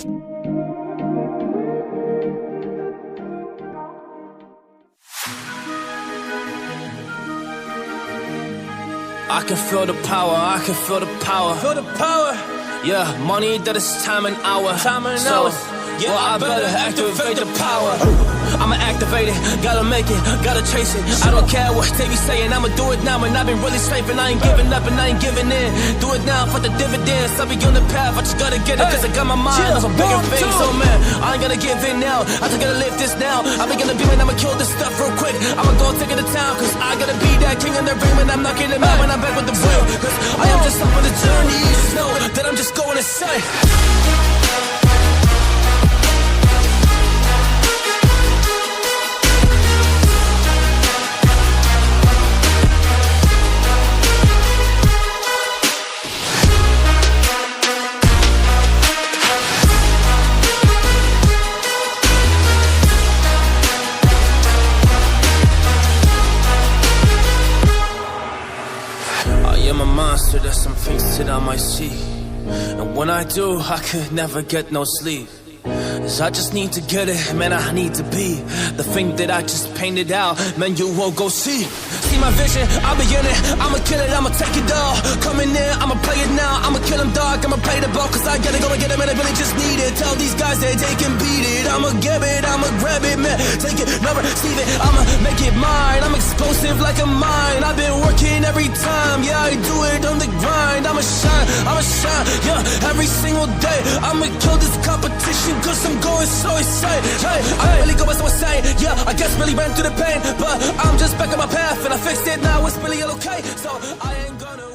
I can feel the power, I can feel the power. Feel the power. Yeah, money that is time and hour. Time and so, hours. Yeah, well, I better activate the power. I'ma activate it, gotta make it, gotta chase it. I don't care what they be saying, I'ma do it now. And I've been really slaving, I ain't giving up and I ain't giving in. Do it now for the dividends, I'll be on the path, I just gotta get it. Cause I got my mind on some bigger things. So man, I ain't gonna give in now, I just gotta live this now. I be gonna be when I'ma kill this stuff real quick. I'ma go take it to town, cause I gotta be that king in the ring. When I'm knocking them out, when I'm back with the wheel. Cause I am just up on the journey, you just know that I'm just going insane. Monster, there's some things that I might see, and when I do, I could never get no sleep. Cause I just need to get it, man, I need to be the thing that I just painted out, man, you won't go see. See my vision, I'll be in it, I'ma kill it, I'ma take it all. Coming in, I'ma play it now, I'ma kill him dog, I'ma play the ball. Cause I gotta go and get it, man, I really just need it. Tell these guys that they can beat it, I'ma get it, I'ma grab it, man. Take it, never receive it, I'ma make it mine. I'm explosive like a mine, I've been working every time. Yeah, I do it on the grind, I'ma shine, yeah, every single day. I'ma kill this competition cause I'm going so insane. Hey, I really go by so insane. Yeah, I guess really ran through the pain, but I'm just back on my path and I fixed it now. It's really okay, so I ain't gonna